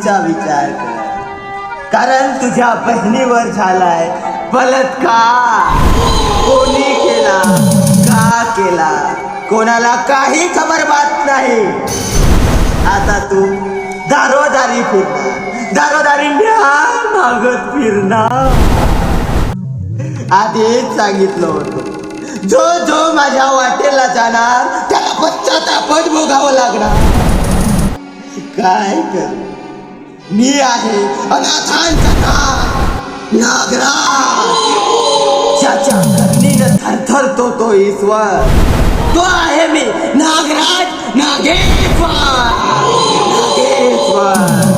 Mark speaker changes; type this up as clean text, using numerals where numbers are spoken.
Speaker 1: बहिणीचा विचार कर, कारण तुझ्या बहिणीवर झालाय बलात्कार. कोणी केला, का केला, कोणाला काही खबर बात नाही. आता तू दारोदारी फिरणार, दारोदारी न्याय मागत फिरणार. आधीच सांगितलं होतं, जो जो माझ्या वाटेला जाणार त्याला पश्चातापच भोगावं लागणार. काय कर, मी आहे अनाथांचा नागराज, ज्याच्या करणीनं थरथरतो तो ईश्वर. तो आहे मी नागराज, नागेश्वर, नागेश्वर.